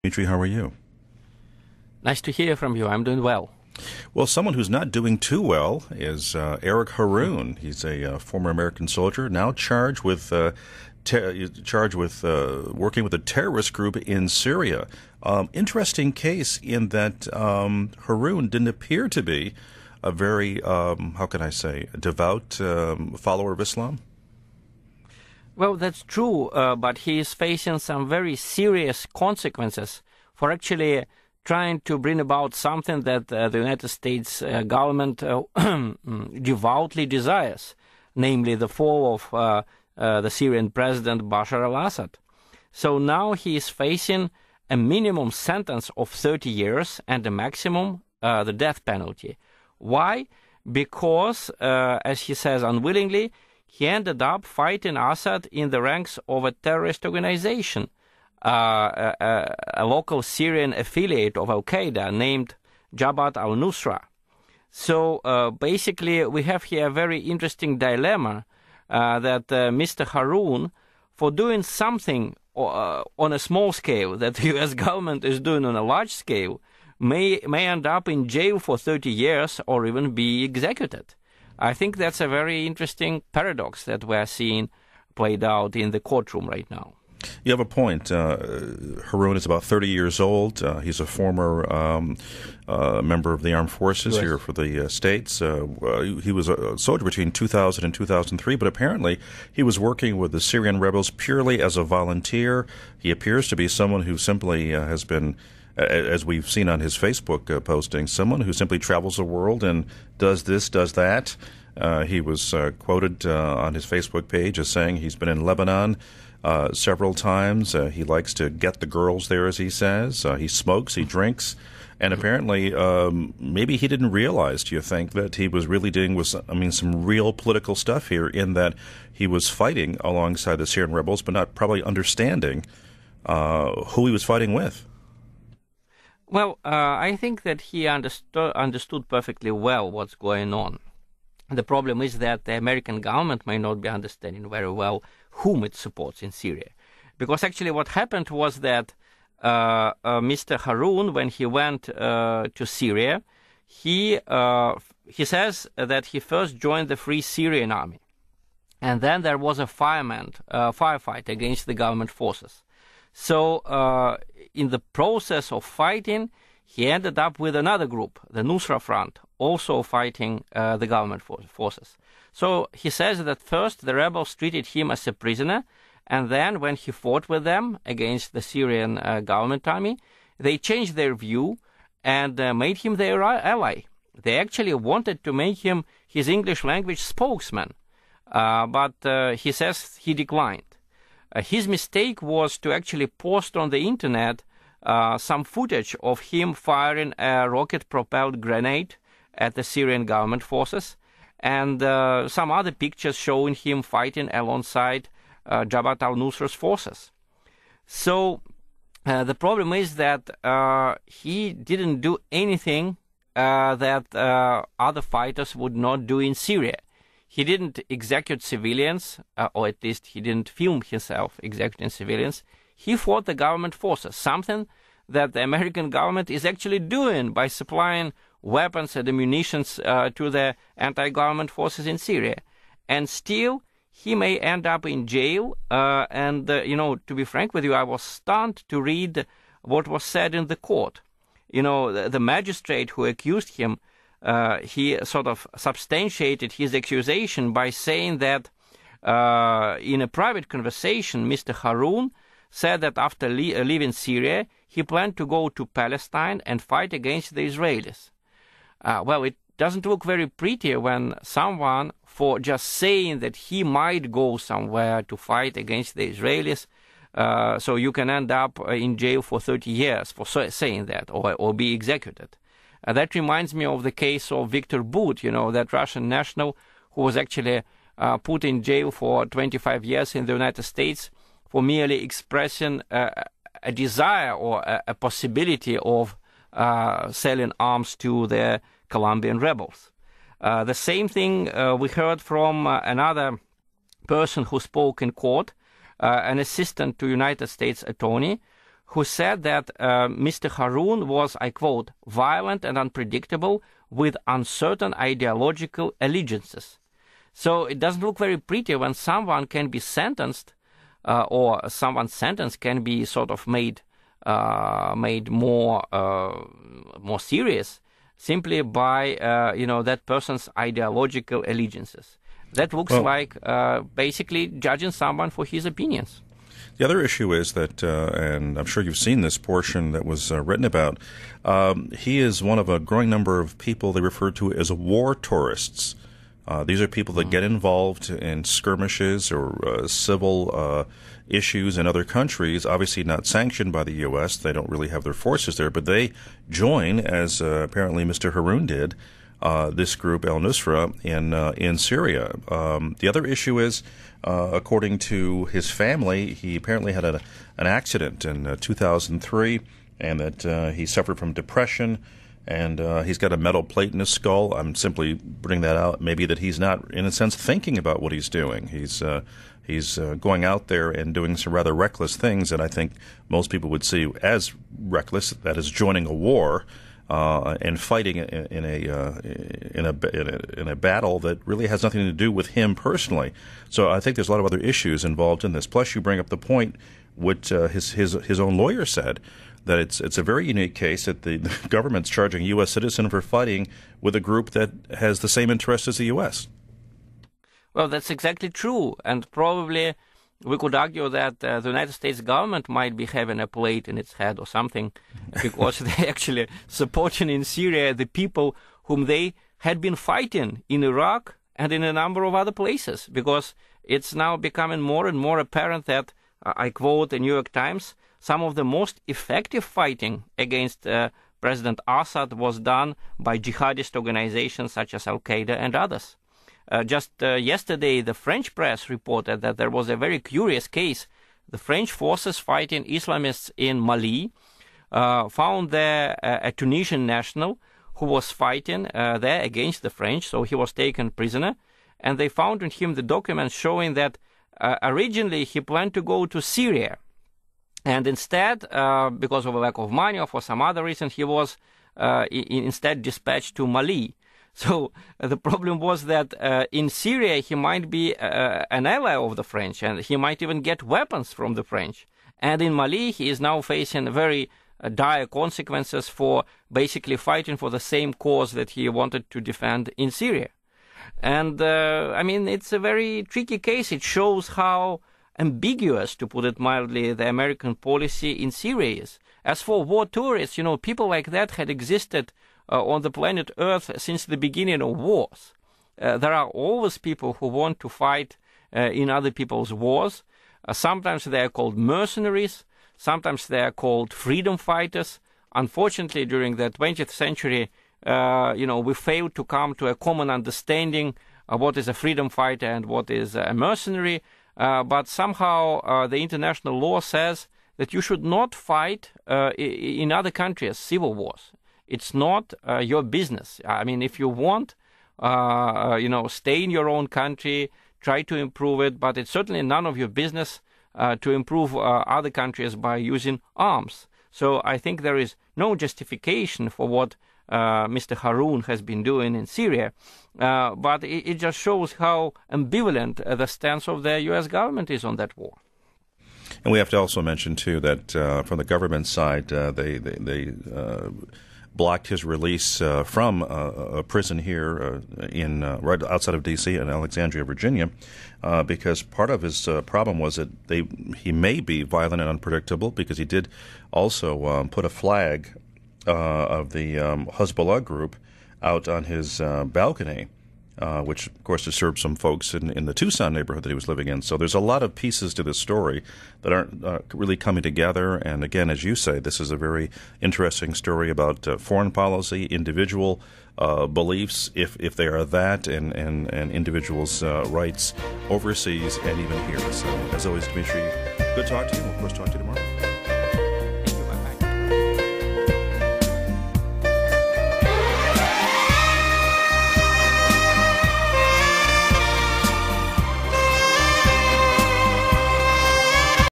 Dmitry, how are you? Nice to hear from you. I'm doing well. Well, someone who's not doing too well is Eric Harroun. He's a former American soldier, now charged with working with a terrorist group in Syria. Interesting case in that Harroun didn't appear to be a very, how can I say, devout follower of Islam. Well, that's true, but he is facing some very serious consequences for actually trying to bring about something that the United States government devoutly desires, namely the fall of the Syrian president Bashar al-Assad. So now he is facing a minimum sentence of 30 years and a maximum, the death penalty. Why? Because, as he says unwillingly, he ended up fighting Assad in the ranks of a terrorist organization, a local Syrian affiliate of al-Qaeda named Jabhat al-Nusra. So basically we have here a very interesting dilemma that Mr. Harroun, for doing something on a small scale that the US government is doing on a large scale, may end up in jail for 30 years or even be executed. I think that's a very interesting paradox that we're seeing played out in the courtroom right now. You have a point. Harroun is about 30 years old. He's a former member of the armed forces here for the States. He was a soldier between 2000 and 2003, but apparently he was working with the Syrian rebels purely as a volunteer. He appears to be someone who simply has been, as we've seen on his Facebook posting, someone who simply travels the world and does this, does that. He was quoted on his Facebook page as saying he's been in Lebanon several times. He likes to get the girls there, as he says. He smokes, he drinks, and apparently maybe he didn't realize, do you think, that he was really dealing with, some real political stuff here, in that he was fighting alongside the Syrian rebels, but not probably understanding who he was fighting with. Well, I think that he understood perfectly well what's going on. The problem is that the American government may not be understanding very well whom it supports in Syria. Because actually what happened was that Mr. Harroun, when he went to Syria, he says that he first joined the Free Syrian Army. And then there was a firefight against the government forces. So in the process of fighting, he ended up with another group, the Nusra Front, also fighting the government forces. So he says that first the rebels treated him as a prisoner, and then when he fought with them against the Syrian government army, they changed their view and made him their ally. They actually wanted to make him his English language spokesman, but he says he declined. His mistake was to actually post on the internet some footage of him firing a rocket-propelled grenade at the Syrian government forces, and some other pictures showing him fighting alongside Jabhat al-Nusra's forces. So the problem is that he didn't do anything that other fighters would not do in Syria. He didn't execute civilians, or at least he didn't film himself executing civilians. He fought the government forces, something that the American government is actually doing by supplying weapons and munitions to the anti-government forces in Syria. And still, he may end up in jail. To be frank with you, I was stunned to read what was said in the court. The magistrate who accused him, he sort of substantiated his accusation by saying that in a private conversation, Mr. Harroun said that after leaving Syria, he planned to go to Palestine and fight against the Israelis. Well, it doesn't look very pretty when someone, for just saying that he might go somewhere to fight against the Israelis, so you can end up in jail for 30 years for saying that, or be executed. That reminds me of the case of Viktor Bout, that Russian national who was actually put in jail for 25 years in the United States for merely expressing a desire or a possibility of selling arms to the Colombian rebels. The same thing we heard from another person who spoke in court, an assistant to United States attorney, who said that Mr. Harroun was, I quote, violent and unpredictable with uncertain ideological allegiances. So it doesn't look very pretty when someone can be sentenced, or someone's sentence can be sort of made more serious simply by that person's ideological allegiances. That looks like basically judging someone for his opinions. The other issue is that, and I'm sure you've seen this portion that was written about, he is one of a growing number of people they refer to as war tourists. These are people that get involved in skirmishes or civil issues in other countries, obviously not sanctioned by the U.S. They don't really have their forces there, but they join, as apparently Mr. Harroun did, this group, al-Nusra, in Syria. The other issue is, according to his family, he apparently had an accident in 2003, and that he suffered from depression, and he's got a metal plate in his skull. I'm simply bringing that out, maybe that he's not, in a sense, thinking about what he's doing. He's going out there and doing some rather reckless things that I think most people would see as reckless, that is joining a war, and fighting in a battle that really has nothing to do with him personally. So I think there's a lot of other issues involved in this. Plus, you bring up the point, what his own lawyer said, that it's a very unique case that the government's charging a U.S. citizen for fighting with a group that has the same interests as the U.S. Well, that's exactly true, and probably we could argue that the United States government might be having a plate in its head or something, because they actually supporting in Syria the people whom they had been fighting in Iraq and in a number of other places, because it's now becoming more and more apparent that, I quote the New York Times, some of the most effective fighting against President Assad was done by jihadist organizations such as al-Qaeda and others. Just yesterday, the French press reported that there was a very curious case. The French forces fighting Islamists in Mali found there a Tunisian national who was fighting there against the French, so he was taken prisoner, and they found in him the documents showing that originally he planned to go to Syria, and instead, because of a lack of money or for some other reason, he was instead dispatched to Mali. So the problem was that in Syria he might be an ally of the French, and he might even get weapons from the French. And in Mali he is now facing very dire consequences for basically fighting for the same cause that he wanted to defend in Syria. And I mean, it's a very tricky case. It shows how ambiguous, to put it mildly, the American policy in Syria is. As for war tourists, people like that had existed on the planet Earth since the beginning of wars. There are always people who want to fight in other people's wars. Sometimes they are called mercenaries. Sometimes they are called freedom fighters. Unfortunately, during the 20th century, we failed to come to a common understanding of what is a freedom fighter and what is a mercenary. But somehow the international law says that you should not fight in other countries civil wars. It's not your business. I mean, if you want, stay in your own country, try to improve it, but it's certainly none of your business to improve other countries by using arms. So I think there is no justification for what Mr. Harroun has been doing in Syria, but it just shows how ambivalent the stance of the U.S. government is on that war. And we have to also mention, too, that from the government side, they blocked his release from a prison here right outside of D.C. in Alexandria, Virginia, because part of his problem was that he may be violent and unpredictable, because he did also put a flag of the Hezbollah group out on his balcony, which, of course, disturbed some folks in the Tucson neighborhood that he was living in. So there's a lot of pieces to this story that aren't really coming together. And again, as you say, this is a very interesting story about foreign policy, individual beliefs, if they are that, and individuals' rights overseas and even here. So, as always, Dmitry, good to talk to you. We'll, of course, talk to you tomorrow.